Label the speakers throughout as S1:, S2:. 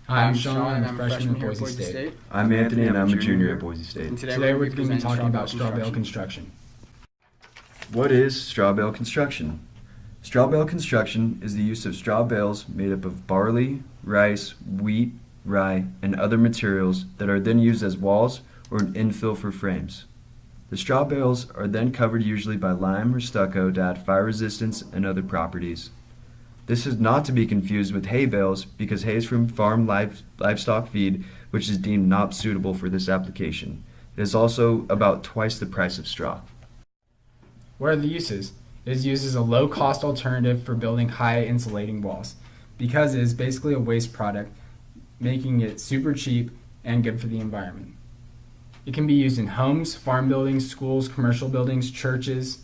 S1: Hi, I'm Sean, I'm a freshman at Boise State.
S2: I'm Anthony, and I'm a junior at Boise State.
S1: And today we're going to be talking about straw bale construction.
S2: What is straw bale construction? Straw bale construction is the use of straw bales made up of barley, rice, wheat, rye, and other materials that are then used as walls or an infill for frames. The straw bales are then covered usually by lime or stucco to add fire resistance and other properties. This is not to be confused with hay bales because hay is from farm livestock feed, which is deemed not suitable for this application. It is also about twice the price of straw.
S1: What are the uses? It is used as a low-cost alternative for building high insulating walls because it is basically a waste product, making it super cheap and good for the environment. It can be used in homes, farm buildings, schools, commercial buildings, churches,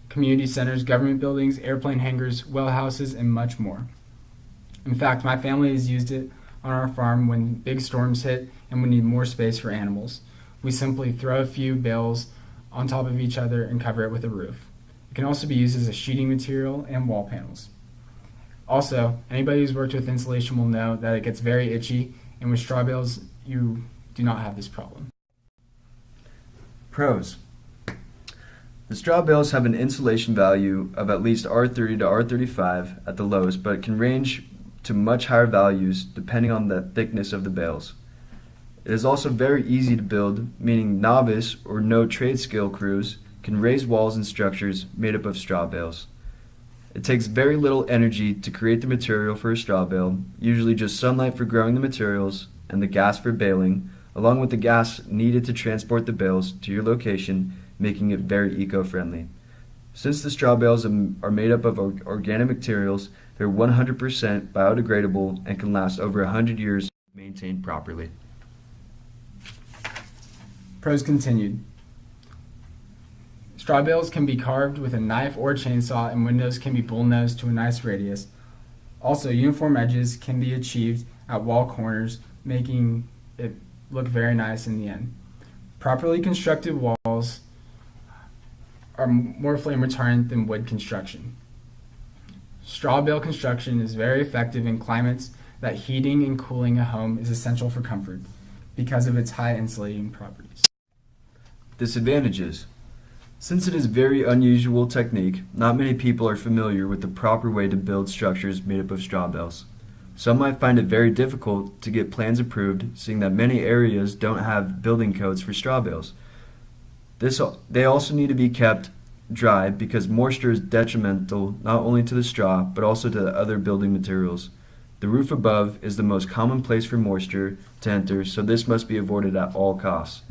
S1: community centers, government buildings, airplane hangars, well houses, and much more. In fact, my family has used it on our farm when big storms hit and we need more space for animals. We simply throw a few bales on top of each other and cover it with a roof. It can also be used as a sheeting material and wall panels. Also, anybody who's worked with insulation will know that it gets very itchy, and with straw bales, you do not have this problem.
S2: Pros. The straw bales have an insulation value of at least R30 to R35 at the lowest, but it can range to much higher values depending on the thickness of the bales. It is also very easy to build, meaning novice or no trade skill crews can raise walls and structures made up of straw bales. It takes very little energy to create the material for a straw bale, usually just sunlight for growing the materials and the gas for baling, along with the gas needed to transport the bales to your location, making it very eco-friendly. Since the straw bales are made up of organic materials, they're 100% biodegradable and can last over 100 years if maintained properly.
S1: Pros continued. Straw bales can be carved with a knife or chainsaw, and windows can be bullnosed to a nice radius. Also, uniform edges can be achieved at wall corners, making it look very nice in the end. Properly constructed walls are more flame retardant than wood construction. Straw bale construction is very effective in climates that heating and cooling a home is essential for comfort because of its high insulating properties.
S2: Disadvantages. Since it is a very unusual technique, not many people are familiar with the proper way to build structures made up of straw bales. Some might find it very difficult to get plans approved, seeing that many areas don't have building codes for straw bales. They also need to be kept dry because moisture is detrimental not only to the straw but also to the other building materials. The roof above is the most common place for moisture to enter, so this must be avoided at all costs.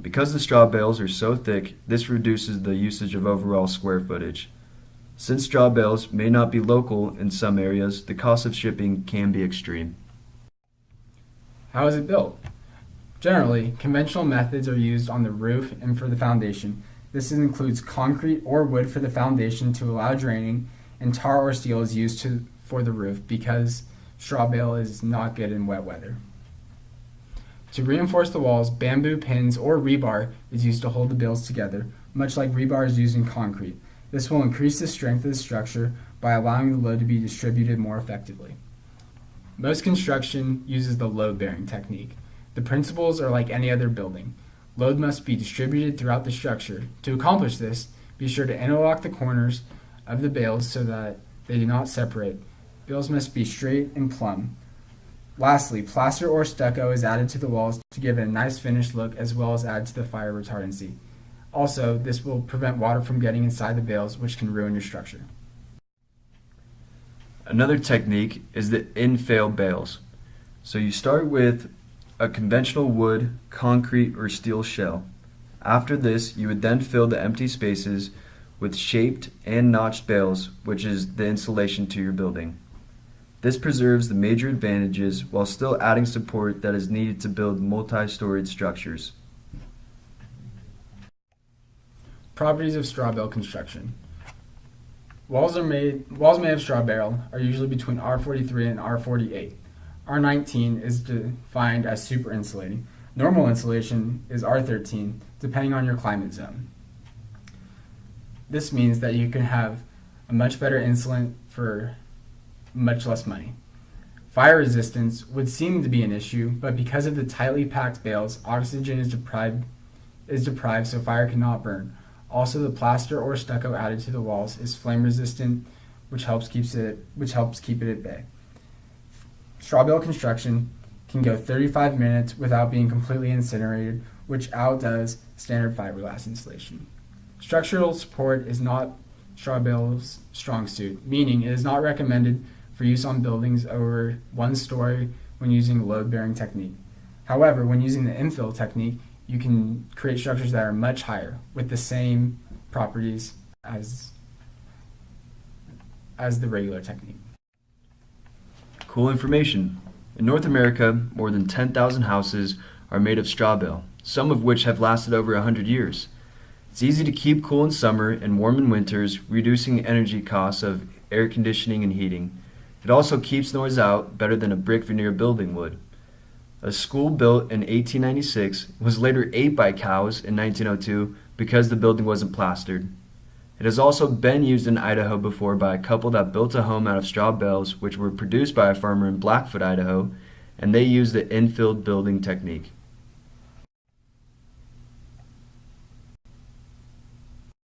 S2: Because the straw bales are so thick, this reduces the usage of overall square footage. Since straw bales may not be local in some areas, the cost of shipping can be extreme.
S1: How is it built? Generally, conventional methods are used on the roof and for the foundation. This includes concrete or wood for the foundation to allow draining, and tar or steel is used for the roof because straw bale is not good in wet weather. To reinforce the walls, bamboo pins or rebar is used to hold the bales together, much like rebar is used in concrete. This will increase the strength of the structure by allowing the load to be distributed more effectively. Most construction uses the load-bearing technique. The principles are like any other building. Load must be distributed throughout the structure. To accomplish this, be sure to interlock the corners of the bales so that they do not separate. Bales must be straight and plumb. Lastly, plaster or stucco is added to the walls to give it a nice finished look as well as add to the fire retardancy. Also, this will prevent water from getting inside the bales, which can ruin your structure.
S2: Another technique is the infill bales. So you start with a conventional wood, concrete, or steel shell. After this, you would then fill the empty spaces with shaped and notched bales, which is the insulation to your building. This preserves the major advantages while still adding support that is needed to build multi-storied structures.
S1: Properties of straw bale construction. Walls made of straw bale are usually between R43 and R48. R19 is defined as super insulating. Normal insulation is R13, depending on your climate zone. This means that you can have a much better insulant for much less money. Fire resistance would seem to be an issue, but because of the tightly packed bales, oxygen is deprived so fire cannot burn. Also, the plaster or stucco added to the walls is flame resistant, which helps keep it at bay. Straw bale construction can go 35 minutes without being completely incinerated, which outdoes standard fiberglass insulation. Structural support is not straw bale's strong suit, meaning it is not recommended for use on buildings over 1 story when using load-bearing technique. However, when using the infill technique, you can create structures that are much higher with the same properties as the regular technique.
S2: Cool information. In North America, more than 10,000 houses are made of straw bale, some of which have lasted over 100 years. It's easy to keep cool in summer and warm in winters, reducing energy costs of air conditioning and heating. It also keeps noise out better than a brick veneer building would. A school built in 1896 was later ate by cows in 1902 because the building wasn't plastered. It has also been used in Idaho before by a couple that built a home out of straw bales which were produced by a farmer in Blackfoot, Idaho, and they used the infilled building technique.